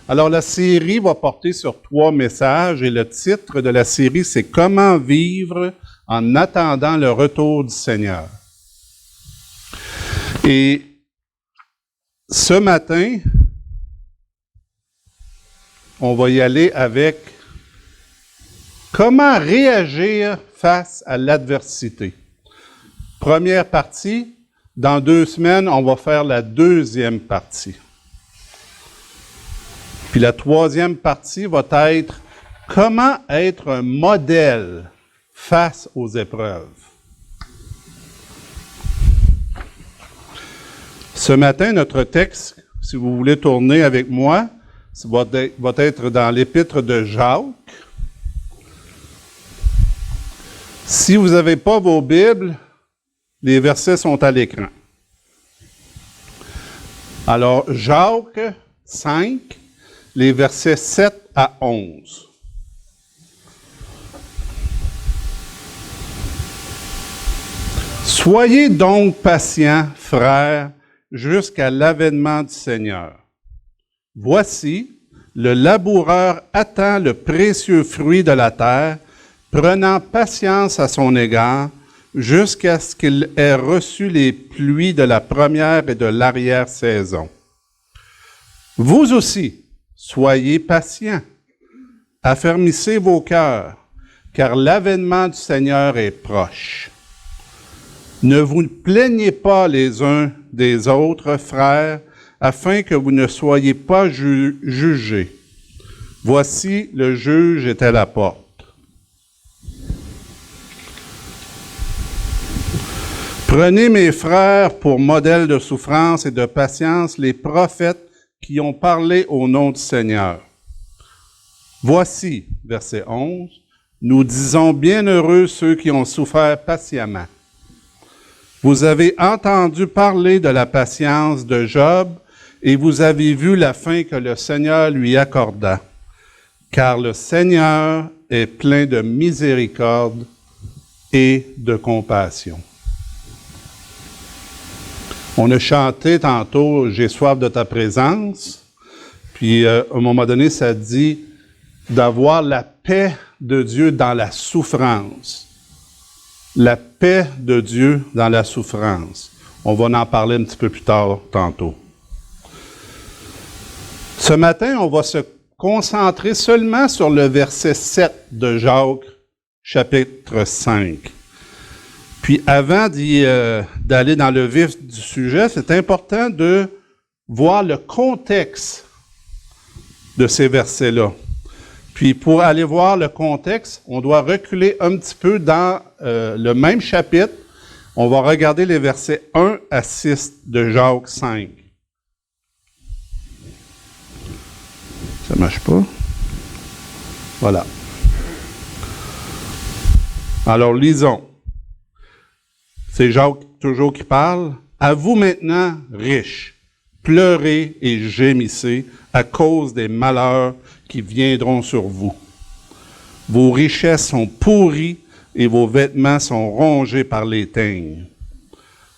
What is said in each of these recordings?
Alors, la série va porter sur 3 messages et le titre de la série, c'est « Comment vivre en attendant le retour du Seigneur ». Et ce matin, on va y aller avec comment réagir face à l'adversité. Première partie, dans 2 semaines, on va faire la deuxième partie. Puis la troisième partie va être comment être un modèle face aux épreuves. Ce matin, notre texte, si vous voulez tourner avec moi, va être dans l'épître de Jacques. Si vous n'avez pas vos Bibles, les versets sont à l'écran. Alors, Jacques 5, les versets 7 à 11. Soyez donc patients, frères, jusqu'à l'avènement du Seigneur. Voici, le laboureur attend le précieux fruit de la terre, prenant patience à son égard, jusqu'à ce qu'il ait reçu les pluies de la première et de l'arrière-saison. Vous aussi, soyez patients, affermissez vos cœurs, car l'avènement du Seigneur est proche. Ne vous plaignez pas les uns des autres, frères, afin que vous ne soyez pas jugés. Voici, le juge est à la porte. Prenez, mes frères, pour modèle de souffrance et de patience les prophètes qui ont parlé au nom du Seigneur. Voici, verset 11, nous disons bienheureux ceux qui ont souffert patiemment. Vous avez entendu parler de la patience de Job et vous avez vu la fin que le Seigneur lui accorda. Car le Seigneur est plein de miséricorde et de compassion. On a chanté tantôt « J'ai soif de ta présence », puis à un moment donné, ça dit d'avoir la paix de Dieu dans la souffrance. La paix de Dieu dans la souffrance. On va en parler un petit peu plus tard, tantôt. Ce matin, on va se concentrer seulement sur le verset 7 de Jacques, chapitre 5. Puis avant d'aller dans le vif du sujet, c'est important de voir le contexte de ces versets-là. Puis pour aller voir le contexte, on doit reculer un petit peu dans le même chapitre. On va regarder les versets 1 à 6 de Jacques 5. Ça ne marche pas? Voilà. Alors lisons. C'est Jacques toujours qui parle. « À vous maintenant, riches, pleurez et gémissez à cause des malheurs qui viendront sur vous. Vos richesses sont pourries et vos vêtements sont rongés par les teignes.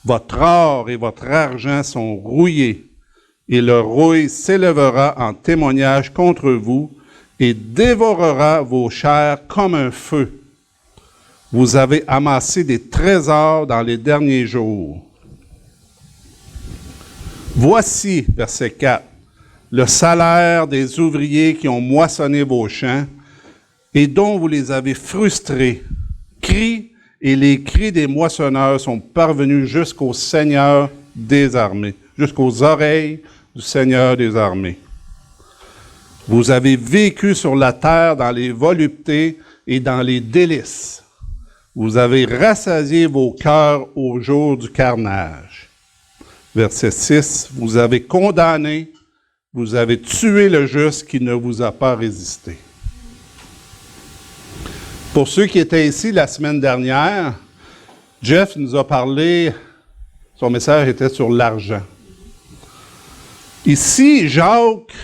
Votre or et votre argent sont rouillés, et le rouille s'élèvera en témoignage contre vous et dévorera vos chairs comme un feu. Vous avez amassé des trésors dans les derniers jours. Voici, verset 4, le salaire des ouvriers qui ont moissonné vos champs et dont vous les avez frustrés. Cris et les cris des moissonneurs sont parvenus jusqu'au Seigneur des armées, jusqu'aux oreilles du Seigneur des armées. Vous avez vécu sur la terre dans les voluptés et dans les délices. Vous avez rassasié vos cœurs au jour du carnage. Verset 6, vous avez condamné, vous avez tué le juste qui ne vous a pas résisté. Pour ceux qui étaient ici la semaine dernière, Jeff nous a parlé, son message était sur l'argent. Ici, Jacques,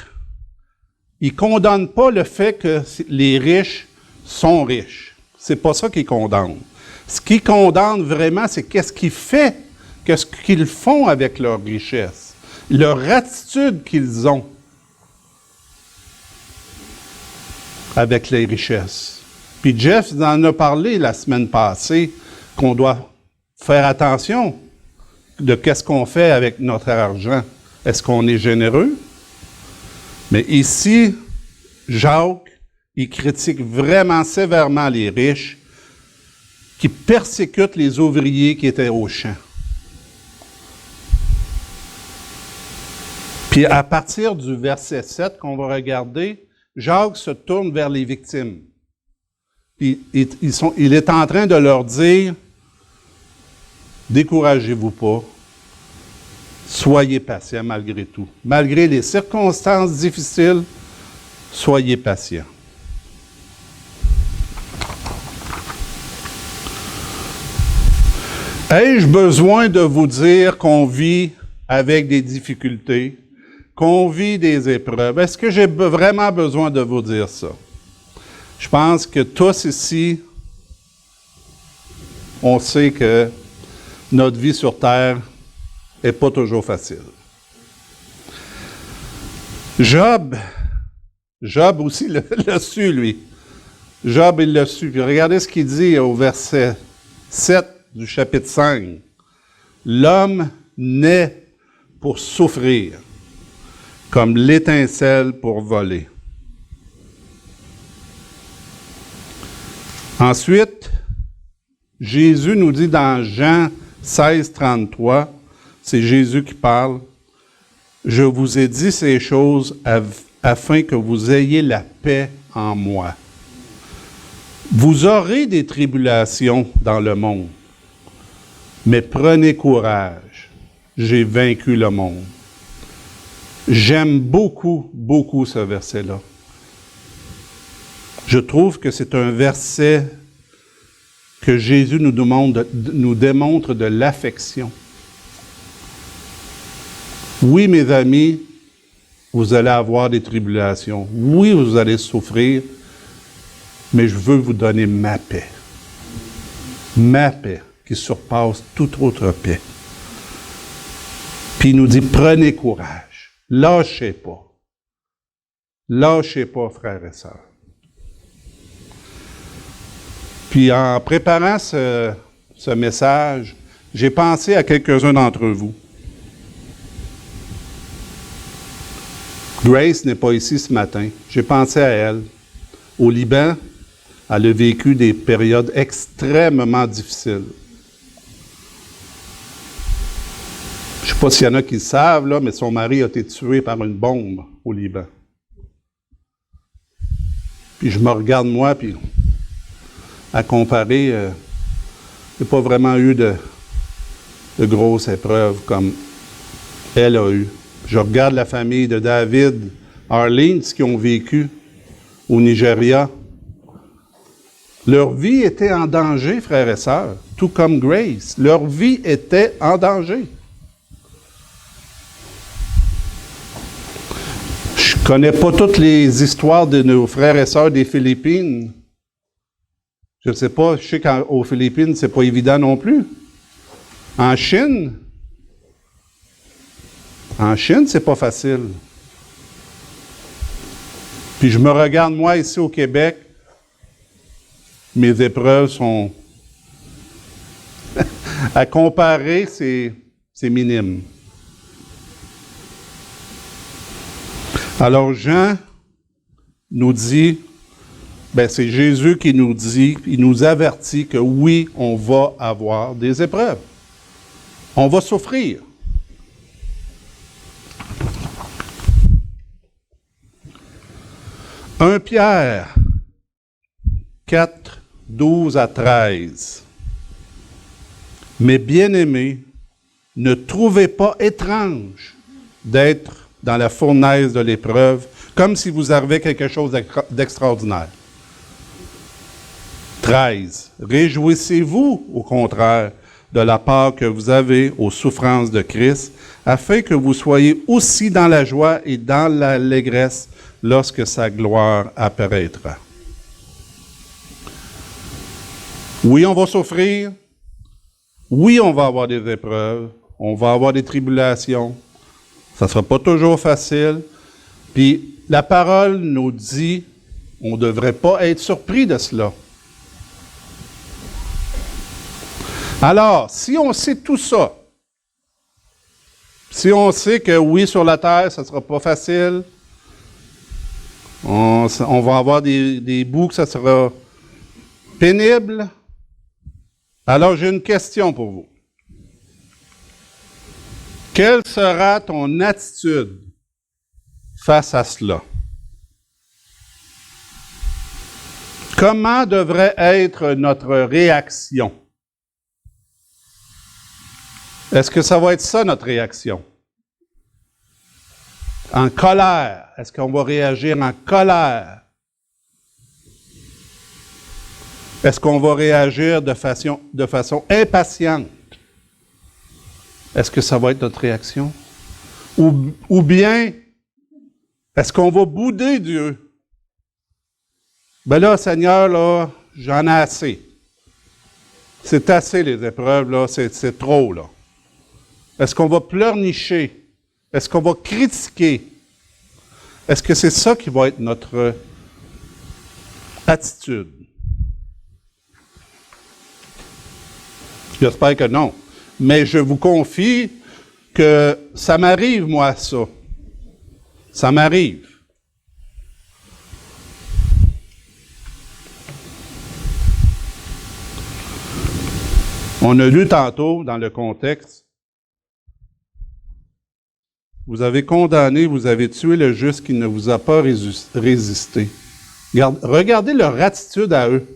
il ne condamne pas le fait que les riches sont riches. C'est pas ça qu'il condamne. Ce qu'il condamne vraiment, c'est qu'est-ce qu'ils font avec leur richesse, leur attitude qu'ils ont. avec les richesses. Puis Jeff en a parlé la semaine passée qu'on doit faire attention de qu'est-ce qu'on fait avec notre argent. Est-ce qu'on est généreux? Mais ici, Jacques, il critique vraiment sévèrement les riches qui persécutent les ouvriers qui étaient au champ. Puis à partir du verset 7 qu'on va regarder, Jacques se tourne vers les victimes. Puis il est en train de leur dire, découragez-vous pas, soyez patients malgré tout. Malgré les circonstances difficiles, soyez patients. Ai-je besoin de vous dire qu'on vit avec des difficultés, qu'on vit des épreuves? Est-ce que j'ai vraiment besoin de vous dire ça? Je pense que tous ici, on sait que notre vie sur Terre n'est pas toujours facile. Job aussi l'a su, lui. Job, il l'a su. Puis regardez ce qu'il dit au verset 7 du chapitre 5. L'homme naît pour souffrir, comme l'étincelle pour voler. Ensuite, Jésus nous dit dans Jean 16, 33, c'est Jésus qui parle, « Je vous ai dit ces choses afin que vous ayez la paix en moi. Vous aurez des tribulations dans le monde, mais prenez courage, j'ai vaincu le monde. » J'aime beaucoup, beaucoup ce verset-là. Je trouve que c'est un verset que Jésus nous démontre de l'affection. Oui, mes amis, vous allez avoir des tribulations. Oui, vous allez souffrir, mais je veux vous donner ma paix. Ma paix qui surpasse toute autre paix. Puis il nous dit, prenez courage. Lâchez pas. Lâchez pas, frères et sœurs. Puis en préparant ce message, j'ai pensé à quelques-uns d'entre vous. Grace n'est pas ici ce matin. J'ai pensé à elle. Au Liban, elle a vécu des périodes extrêmement difficiles. Je ne sais pas s'il y en a qui le savent, là, mais son mari a été tué par une bombe au Liban. Puis je me regarde moi, puis à comparer, il n'y a pas vraiment eu de grosses épreuves comme elle a eu. Je regarde la famille de David, Arlene, ce qu'ils ont vécu au Nigeria. Leur vie était en danger, frères et sœurs, tout comme Grace. Leur vie était en danger. Je ne connais pas toutes les histoires de nos frères et sœurs des Philippines. Je ne sais pas, je sais qu'aux Philippines, c'est pas évident non plus. En Chine, c'est pas facile. Puis je me regarde, moi, ici au Québec, mes épreuves sont... à comparer, c'est minime. Alors Jean nous dit, c'est Jésus qui nous dit, il nous avertit que oui, on va avoir des épreuves. On va souffrir. « 1 Pierre 4, 12 à 13. Mais bien-aimés, ne trouvez pas étrange d'être dans la fournaise de l'épreuve, comme si vous arrivait quelque chose d'extraordinaire. 13. Réjouissez-vous, au contraire, de la part que vous avez aux souffrances de Christ, afin que vous soyez aussi dans la joie et dans l'allégresse lorsque sa gloire apparaîtra. Oui, on va souffrir. Oui, on va avoir des épreuves. On va avoir des tribulations. Ça ne sera pas toujours facile. Puis la parole nous dit On ne devrait pas être surpris de cela. Alors, si on sait tout ça, si on sait que oui, sur la terre, ça ne sera pas facile, on va avoir des bouts que ça sera pénible, alors j'ai une question pour vous. Quelle sera ton attitude face à cela? Comment devrait être notre réaction? Est-ce que ça va être ça, notre réaction? En colère. Est-ce qu'on va réagir en colère? Est-ce qu'on va réagir de façon impatiente? Est-ce que ça va être notre réaction? Ou bien, est-ce qu'on va bouder Dieu? Ben là, Seigneur, là, j'en ai assez. C'est assez, les épreuves, là, c'est trop, là. Est-ce qu'on va pleurnicher? Est-ce qu'on va critiquer? Est-ce que c'est ça qui va être notre attitude? J'espère que non. Mais je vous confie que ça m'arrive, moi, ça. Ça m'arrive. On a lu tantôt, dans le contexte, vous avez condamné, vous avez tué le juste qui ne vous a pas résisté. Regardez leur attitude à eux.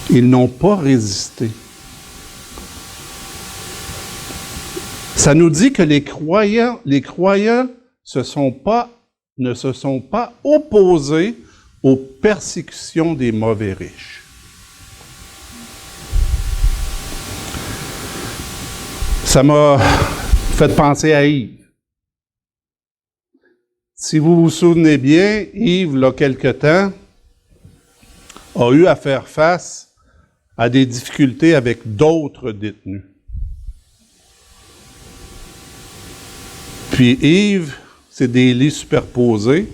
Ils n'ont pas résisté. Ça nous dit que les croyants ne se sont pas opposés aux persécutions des mauvais riches. Ça m'a fait penser à Yves. Si vous vous souvenez bien, Yves, il y a quelque temps, a eu à faire face à des difficultés avec d'autres détenus. Puis Yves, c'est des lits superposés.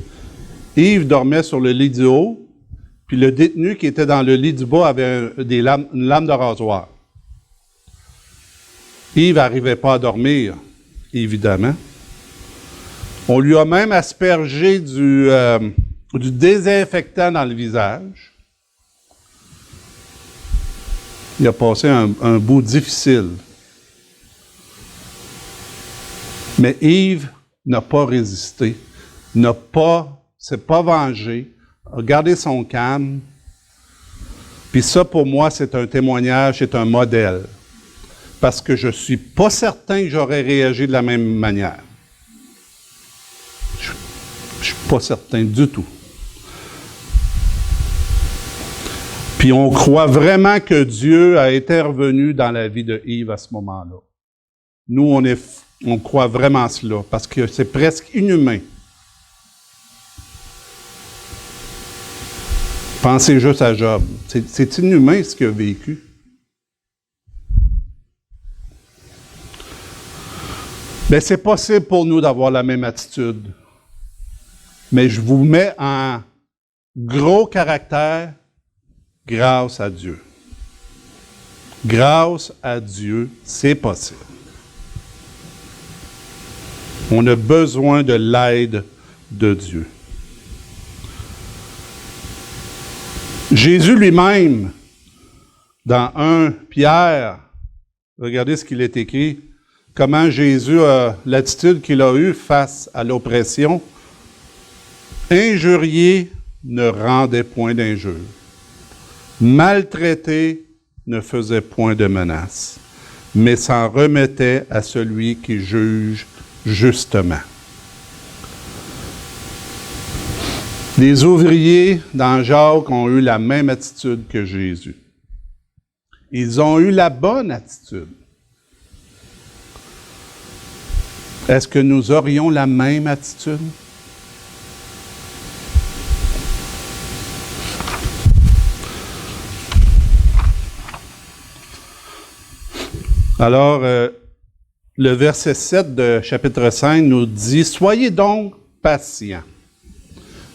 Yves dormait sur le lit du haut, puis le détenu qui était dans le lit du bas avait une lame de rasoir. Yves n'arrivait pas à dormir, évidemment. On lui a même aspergé du désinfectant dans le visage. Il a passé un bout difficile. Mais Yves n'a pas résisté, s'est pas vengé, a gardé son calme. Puis ça, pour moi, c'est un témoignage, c'est un modèle. Parce que je ne suis pas certain que j'aurais réagi de la même manière. Je ne suis pas certain du tout. Puis on croit vraiment que Dieu a intervenu dans la vie de Yves à ce moment-là. Nous, on croit vraiment cela, parce que c'est presque inhumain. Pensez juste à Job. C'est inhumain ce qu'il a vécu. Bien, c'est possible pour nous d'avoir la même attitude. Mais je vous mets en gros caractère grâce à Dieu. Grâce à Dieu, c'est possible. On a besoin de l'aide de Dieu. Jésus lui-même, dans 1 Pierre, regardez ce qu'il est écrit, comment Jésus a l'attitude qu'il a eue face à l'oppression. Injurié ne rendait point d'injure. Maltraité ne faisait point de menace, mais s'en remettait à celui qui juge justement. Les ouvriers dans Jacques ont eu la même attitude que Jésus. Ils ont eu la bonne attitude. Est-ce que nous aurions la même attitude? Alors, le verset 7 de chapitre 5 nous dit « Soyez donc patients.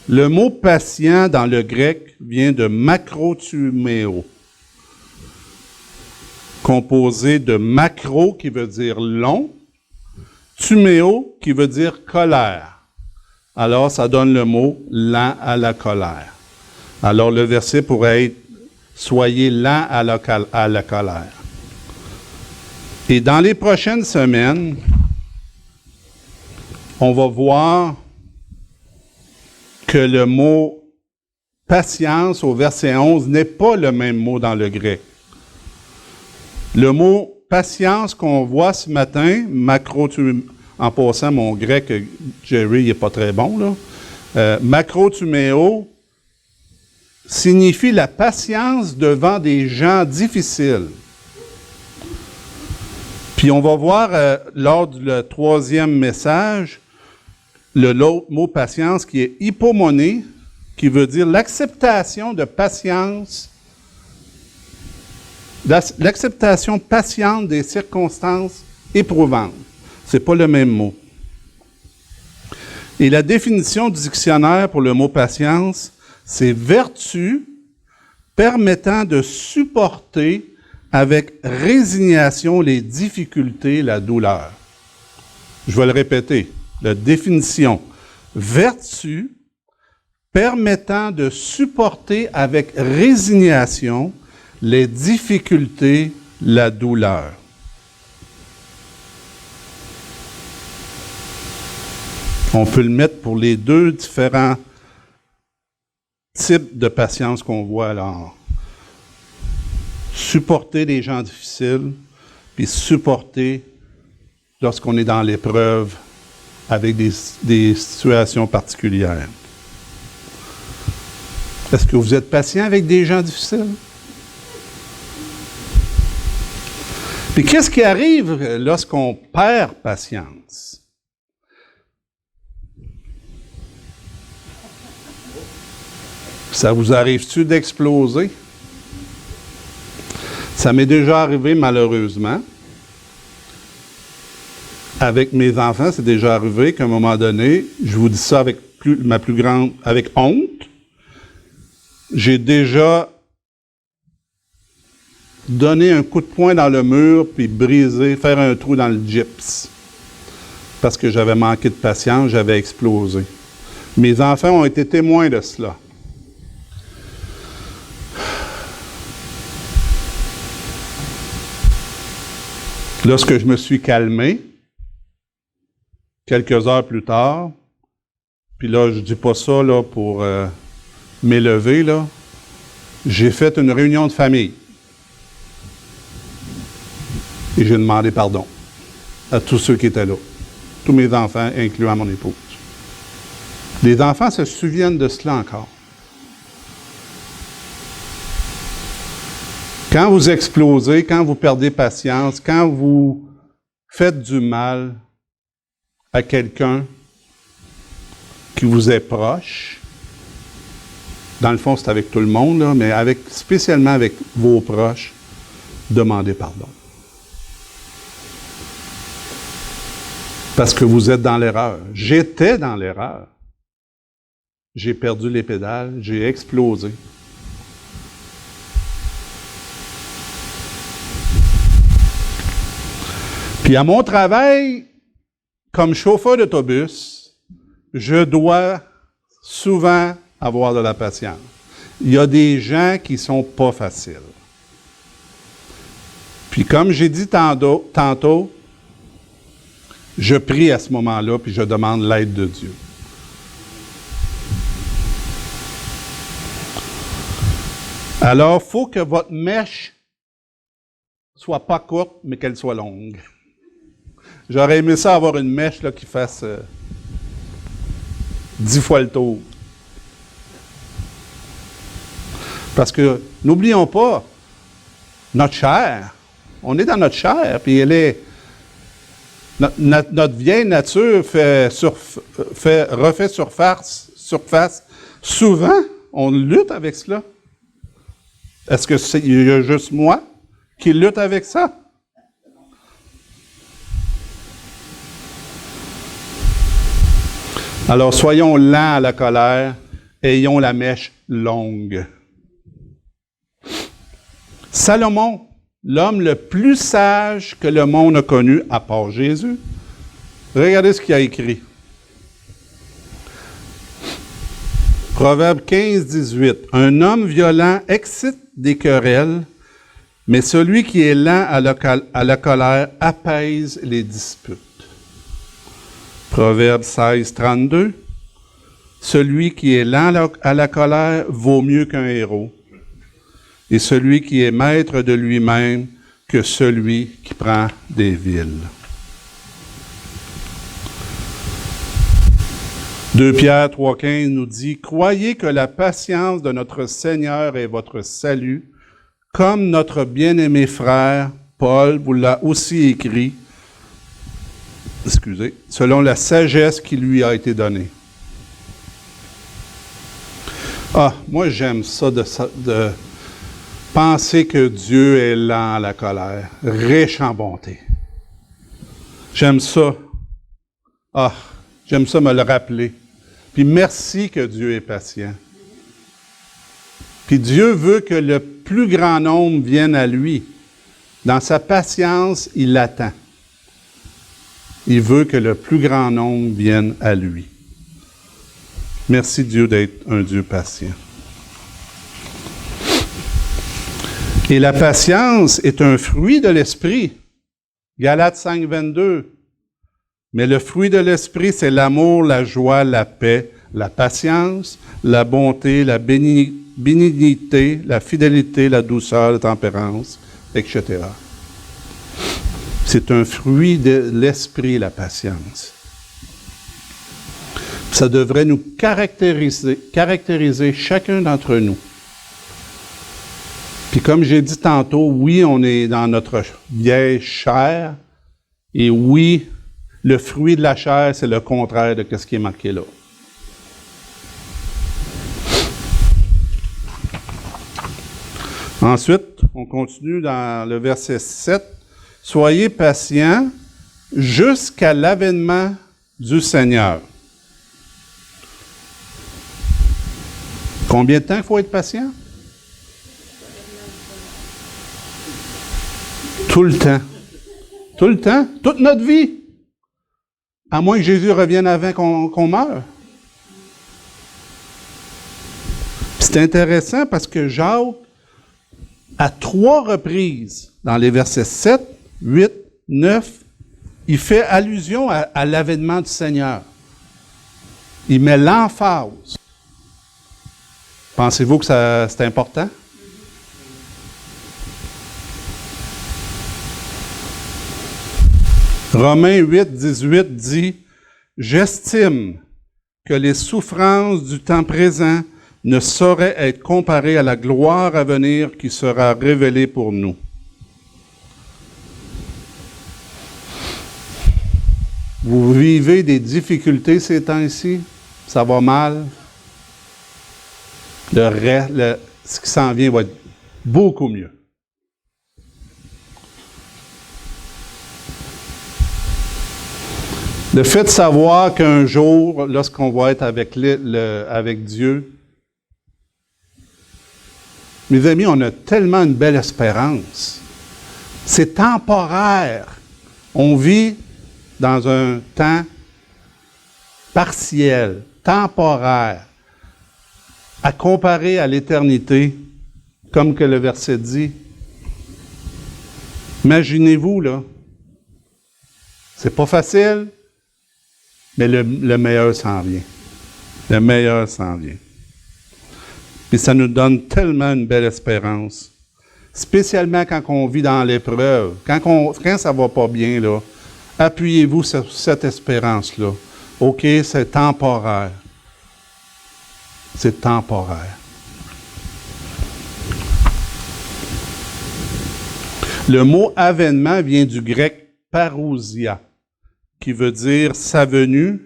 Le mot patient dans le grec vient de makrotuméo, composé de makro qui veut dire long, tuméo qui veut dire colère. Alors, ça donne le mot lent à la colère. Alors, le verset pourrait être soyez lents à la colère. Et dans les prochaines semaines, on va voir que le mot patience au verset 11 n'est pas le même mot dans le grec. Le mot patience qu'on voit ce matin, en passant mon grec, Jerry, il n'est pas très bon, là. Makrotuméo signifie la patience devant des gens difficiles. Puis on va voir lors du troisième message, l'autre mot patience qui est hypomoné, qui veut dire l'acceptation de patience, l'acceptation patiente des circonstances éprouvantes. Ce n'est pas le même mot. Et la définition du dictionnaire pour le mot patience, c'est vertu permettant de supporter avec résignation les difficultés, la douleur. Je vais le répéter. La définition. Vertu permettant de supporter avec résignation les difficultés, la douleur. On peut le mettre pour les deux différents types de patience qu'on voit là. Supporter les gens difficiles, puis supporter lorsqu'on est dans l'épreuve avec des situations particulières. Est-ce que vous êtes patient avec des gens difficiles? Puis qu'est-ce qui arrive lorsqu'on perd patience? Ça vous arrive-tu d'exploser? Ça m'est déjà arrivé malheureusement. Avec mes enfants, c'est déjà arrivé qu'à un moment donné, je vous dis ça avec avec honte, j'ai déjà donné un coup de poing dans le mur puis faire un trou dans le gypse. Parce que j'avais manqué de patience, j'avais explosé. Mes enfants ont été témoins de cela. Lorsque je me suis calmé, quelques heures plus tard, puis là, je dis pas ça là, pour m'élever, là, j'ai fait une réunion de famille. Et j'ai demandé pardon à tous ceux qui étaient là, tous mes enfants, incluant mon épouse. Les enfants se souviennent de cela encore. Quand vous explosez, quand vous perdez patience, quand vous faites du mal à quelqu'un qui vous est proche, dans le fond, c'est avec tout le monde, là, mais spécialement avec vos proches, demandez pardon. Parce que vous êtes dans l'erreur. J'étais dans l'erreur. J'ai perdu les pédales, j'ai explosé. Puis à mon travail, comme chauffeur d'autobus, je dois souvent avoir de la patience. Il y a des gens qui ne sont pas faciles. Puis comme j'ai dit tantôt, je prie à ce moment-là, puis je demande l'aide de Dieu. Alors, il faut que votre mèche soit pas courte, mais qu'elle soit longue. J'aurais aimé ça avoir une mèche là, qui fasse 10 fois le tour. Parce que, n'oublions pas, notre chair, on est dans notre chair, puis elle est... Notre vieille nature refait surface. Souvent, on lutte avec cela. Est-ce qu'il y a juste moi qui lutte avec ça? Alors, soyons lents à la colère, ayons la mèche longue. Salomon, l'homme le plus sage que le monde a connu, à part Jésus, regardez ce qu'il a écrit. Proverbe 15, 18. Un homme violent excite des querelles, mais celui qui est lent à la colère apaise les disputes. Proverbe 16, 32. Celui qui est lent à la colère vaut mieux qu'un héros, et celui qui est maître de lui-même que celui qui prend des villes. 2 Pierre 3,15 nous dit « Croyez que la patience de notre Seigneur est votre salut, comme notre bien-aimé frère Paul vous l'a aussi écrit, selon la sagesse qui lui a été donnée. » Ah, moi j'aime ça de penser que Dieu est lent à la colère, riche en bonté. J'aime ça. Ah, j'aime ça me le rappeler. Puis merci que Dieu est patient. Puis Dieu veut que le plus grand nombre vienne à lui. Dans sa patience, il l'attend. Il veut que le plus grand nombre vienne à lui. Merci Dieu d'être un Dieu patient. Et la patience est un fruit de l'esprit. Galates 5, 22. Mais le fruit de l'esprit, c'est l'amour, la joie, la paix, la patience, la bonté, la bénignité, la fidélité, la douceur, la tempérance, etc. C'est un fruit de l'esprit, la patience. Ça devrait nous caractériser chacun d'entre nous. Puis comme j'ai dit tantôt, oui, on est dans notre vieille chair, et oui, le fruit de la chair, c'est le contraire de ce qui est marqué là. Ensuite, on continue dans le verset 7. « Soyez patients jusqu'à l'avènement du Seigneur. » Combien de temps il faut être patient? Tout le temps. Tout le temps. Toute notre vie. À moins que Jésus revienne avant qu'on meure. C'est intéressant parce que Jacques, à 3 reprises, dans les versets 7, 8, 9, il fait allusion à l'avènement du Seigneur. Il met l'emphase. Pensez-vous que c'est important? Romains 8, 18 dit « J'estime que les souffrances du temps présent ne sauraient être comparées à la gloire à venir qui sera révélée pour nous. » Vous vivez des difficultés ces temps-ci? Ça va mal? Ce qui s'en vient va être beaucoup mieux. Le fait de savoir qu'un jour, lorsqu'on va être avec Dieu, mes amis, on a tellement une belle espérance. C'est temporaire. On vit dans un temps partiel, temporaire, à comparer à l'éternité, comme que le verset dit. Imaginez-vous, là. C'est pas facile. Mais le meilleur s'en vient. Le meilleur s'en vient. Puis ça nous donne tellement une belle espérance. Spécialement quand on vit dans l'épreuve. Quand ça va pas bien, là, appuyez-vous sur cette espérance-là. OK, c'est temporaire. C'est temporaire. Le mot « avènement » vient du grec « parousia », qui veut dire sa venue,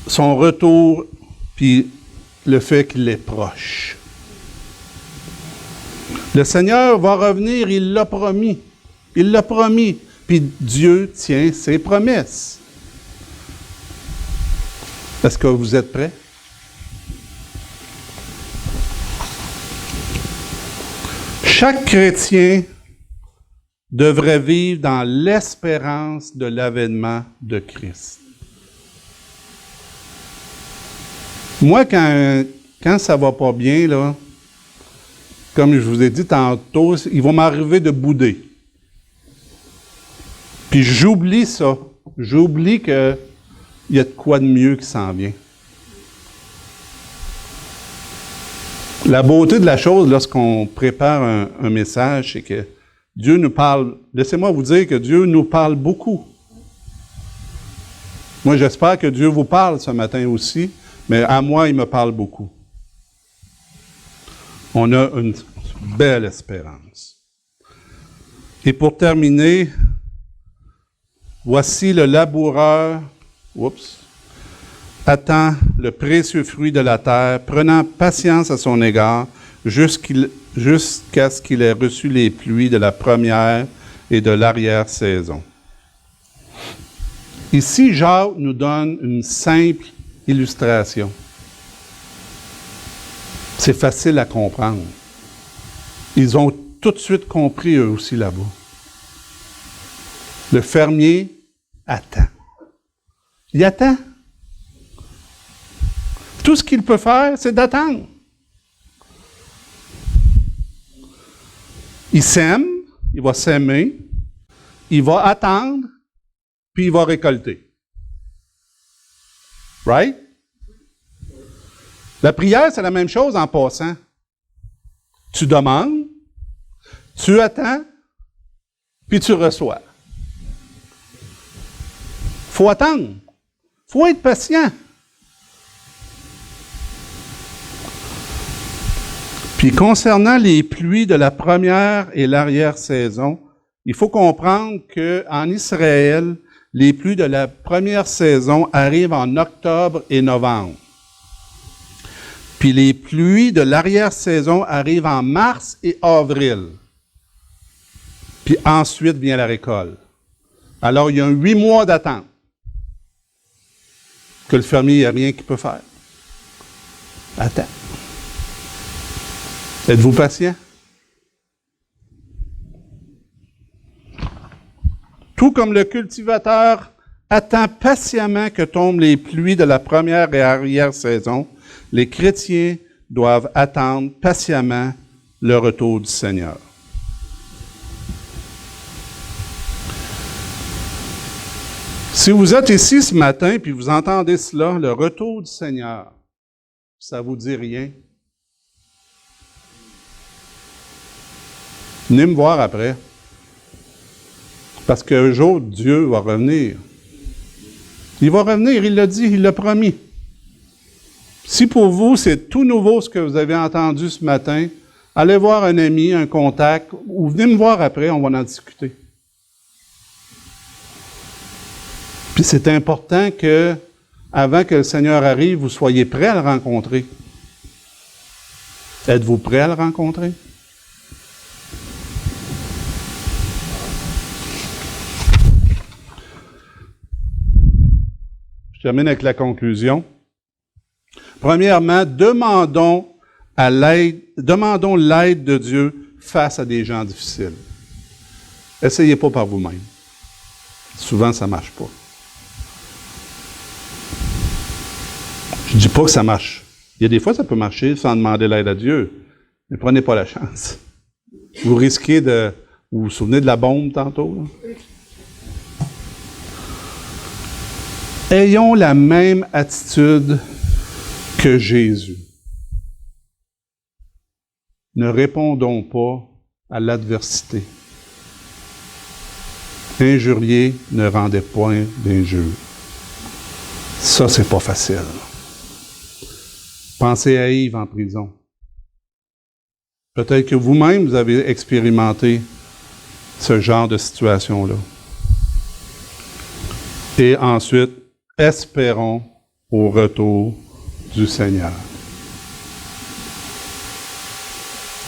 son retour, puis le fait qu'il est proche. Le Seigneur va revenir, il l'a promis. Il l'a promis. Puis Dieu tient ses promesses. Est-ce que vous êtes prêts? Chaque chrétien devrait vivre dans l'espérance de l'avènement de Christ. Moi, quand ça va pas bien, là, comme je vous ai dit tantôt, il va m'arriver de bouder. Puis j'oublie ça. J'oublie qu'il y a de quoi de mieux qui s'en vient. La beauté de la chose, lorsqu'on prépare un message, c'est que Dieu nous parle. Laissez-moi vous dire que Dieu nous parle beaucoup. Moi, j'espère que Dieu vous parle ce matin aussi, mais à moi, il me parle beaucoup. On a une belle espérance. Et pour terminer, voici le laboureur, attend le précieux fruit de la terre, prenant patience à son égard, jusqu'à ce qu'il ait reçu les pluies de la première et de l'arrière-saison. Ici, Jacques nous donne une simple illustration. C'est facile à comprendre. Ils ont tout de suite compris, eux aussi, là-bas. Le fermier attend. Il attend. Tout ce qu'il peut faire, c'est d'attendre. Il sème, il va s'aimer, il va attendre, puis il va récolter. Right? La prière, c'est la même chose en passant. Tu demandes, tu attends, puis tu reçois. Il faut attendre. Il faut être patient. Puis concernant les pluies de la première et l'arrière-saison, il faut comprendre qu'en Israël, les pluies de la première saison arrivent en octobre et novembre. Puis les pluies de l'arrière-saison arrivent en mars et avril. Puis ensuite vient la récolte. Alors, il y a 8 mois d'attente que le fermier, il n'y a rien qu'il peut faire. Attends. Êtes-vous patient? Tout comme le cultivateur attend patiemment que tombent les pluies de la première et arrière-saison, les chrétiens doivent attendre patiemment le retour du Seigneur. Si vous êtes ici ce matin et vous entendez cela, le retour du Seigneur, ça ne vous dit rien? Venez me voir après. Parce qu'un jour, Dieu va revenir. Il va revenir, il l'a dit, il l'a promis. Si pour vous, c'est tout nouveau ce que vous avez entendu ce matin, allez voir un ami, un contact, ou venez me voir après, on va en discuter. Puis c'est important que, avant que le Seigneur arrive, vous soyez prêts à le rencontrer. Êtes-vous prêts à le rencontrer? Je termine avec la conclusion. Premièrement, demandons l'aide de Dieu face à des gens difficiles. Essayez pas par vous-même. Souvent, ça ne marche pas. Je ne dis pas que ça marche. Il y a des fois, ça peut marcher sans demander l'aide à Dieu. Mais prenez pas la chance. Vous risquez de... Vous vous souvenez de la bombe tantôt? Là? Ayons la même attitude que Jésus. Ne répondons pas à l'adversité. Injurier ne rendait point d'injure. Ça, c'est pas facile. Pensez à Yves en prison. Peut-être que vous-même, vous avez expérimenté ce genre de situation-là. Et ensuite, espérons au retour du Seigneur.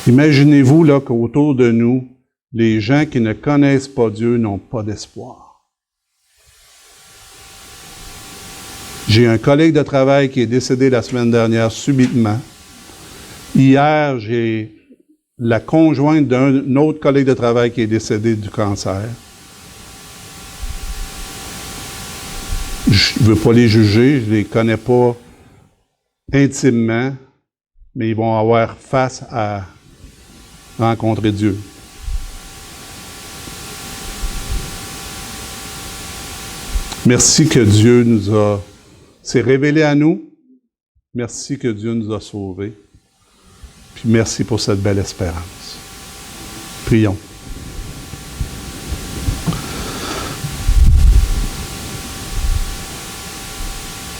Imaginez-vous là qu'autour de nous, les gens qui ne connaissent pas Dieu n'ont pas d'espoir. J'ai un collègue de travail qui est décédé la semaine dernière subitement. Hier, j'ai la conjointe d'un autre collègue de travail qui est décédé du cancer. Je ne veux pas les juger, je ne les connais pas intimement, mais ils vont avoir face à rencontrer Dieu. Merci que Dieu s'est révélé à nous. Merci que Dieu nous a sauvés. Puis merci pour cette belle espérance. Prions.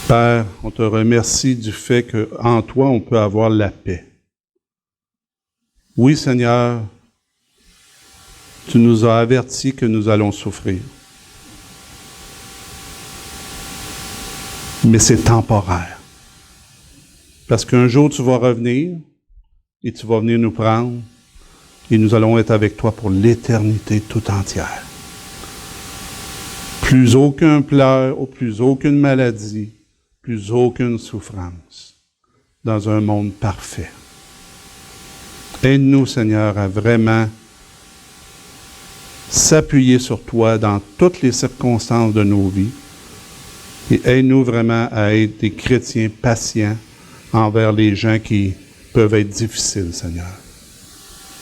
Père, on te remercie du fait qu'en toi, on peut avoir la paix. Oui, Seigneur, tu nous as avertis que nous allons souffrir. Mais c'est temporaire. Parce qu'un jour, tu vas revenir et tu vas venir nous prendre et nous allons être avec toi pour l'éternité tout entière. Plus aucun pleur, plus aucune maladie, plus aucune souffrance dans un monde parfait. Aide-nous, Seigneur, à vraiment s'appuyer sur toi dans toutes les circonstances de nos vies et aide-nous vraiment à être des chrétiens patients envers les gens qui peuvent être difficiles, Seigneur.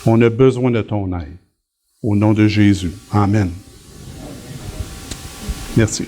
On a besoin de ton aide. Au nom de Jésus. Amen. Merci.